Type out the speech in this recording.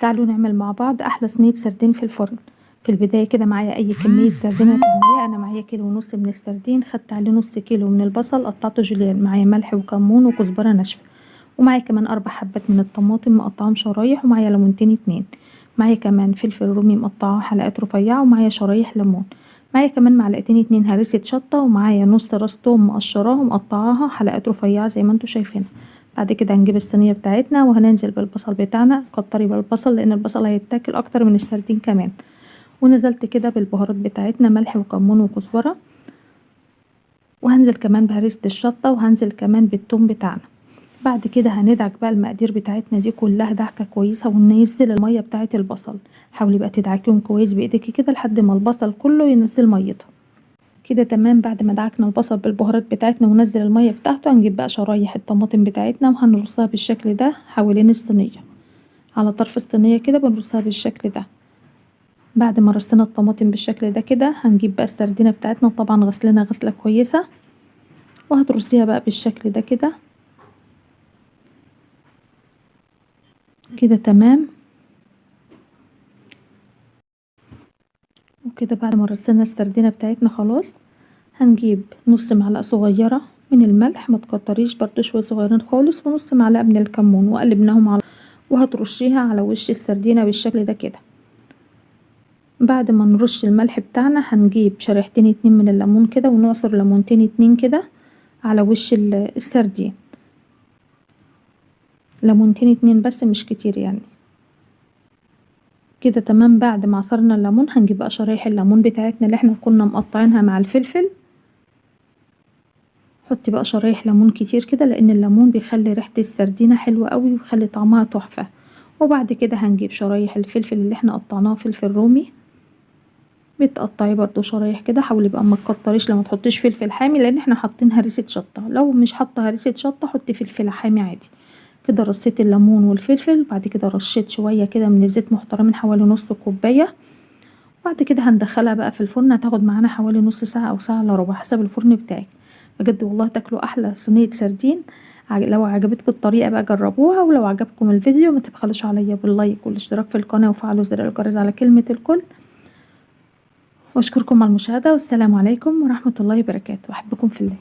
تعالوا نعمل مع بعض احلى صينيه سردين في الفرن. في البدايه كده معايا اي كميه سردين هتعمليها. انا معايا 1.5 كيلو من السردين، خدت عليه نص كيلو من البصل قطعته جوليان، معايا ملح وكمون وكزبره ناشفه، ومعايا كمان 4 حبات من الطماطم مقطعاهم شرايح، ومعايا ليمونتين 2، معايا كمان فلفل رومي مقطعه حلقات رفيعه، ومعايا شرايح ليمون، معايا كمان معلقتين 2 هريسه شطه، ومعايا نص راس توم مقشراها ومقطعاها حلقات رفيعه زي ما انتوا شايفين. بعد كده هنجيب الصينيه بتاعتنا وهننزل بالبصل بتاعنا. كتري بالبصل لان البصل هيتاكل اكتر من السردين كمان. ونزلت كده بالبهارات بتاعتنا، ملح وكمون وكزبره، وهنزل كمان بهريسه الشطه، وهنزل كمان بالثوم بتاعنا. بعد كده هندعك بقى المقادير بتاعتنا دي كلها دعكه كويسه، وننزل الميه بتاعه البصل. حاولي بقى تدعكيهم كويس بايديكي كده لحد ما البصل كله ينزل ميته كده. تمام. بعد ما دعكنا البصل بالبهارات بتاعتنا وننزل الميه بتاعته، هنجيب بقى شرايح الطماطم بتاعتنا وهنرصها بالشكل ده حوالين الصينيه، على طرف الصينيه كده بنرصها بالشكل ده. بعد ما رصينا الطماطم بالشكل ده كده، هنجيب بقى السردينه بتاعتنا، طبعا غسلنا غسله كويسه، وهترصيها بقى بالشكل ده كده كده. تمام. وكده بعد ما رصينا السردينه بتاعتنا خلاص، هنجيب نص معلقه صغيره من الملح، ما تكتريش برضو، شويه صغيرين خالص، ونص معلقه من الكمون، وقلبناهم على وهترشيها على وش السردينه بالشكل ده كده. بعد ما نرش الملح بتاعنا، هنجيب شريحتين 2 من الليمون كده، ونعصر ليمونتين 2 كده على وش السردين. ليمونتين 2 بس، مش كتير يعني كده. تمام. بعد ما عصرنا الليمون، هنجيب بقى شرايح الليمون بتاعتنا اللي احنا كنا مقطعينها مع الفلفل. حطي بقى شرايح ليمون كتير كده، لان الليمون بيخلي ريحة السردينة حلوة قوي وبيخلي طعمها تحفة. وبعد كده هنجيب شرايح الفلفل اللي احنا قطعناه، فلفل رومي، بتقطعي برضو شرايح كده. حاولي بقى ما تكتريش لما تحطيش فلفل حامي، لان احنا حاطين هريسة شطة. لو مش حاطه هريسة شطة حطي فلفل حامي عادي كده. رصيت الليمون والفلفل، بعد كده رشيت شوية كده من الزيت محترمين، حوالي نص كوباية. بعد كده هندخلها بقى في الفرن، هتاخد معانا حوالي نص ساعة او ساعة الا ربع حسب الفرن بتاعك. بجد والله تاكلوا احلى صينية سردين. لو عجبتكم الطريقة بقى جربوها، ولو عجبكم الفيديو ما تبخلوش عليا باللايك والاشتراك في القناة وفعلوا زر الجرس على كلمة الكل. واشكركم على المشاهدة، والسلام عليكم ورحمة الله وبركاته. احبكم في الله.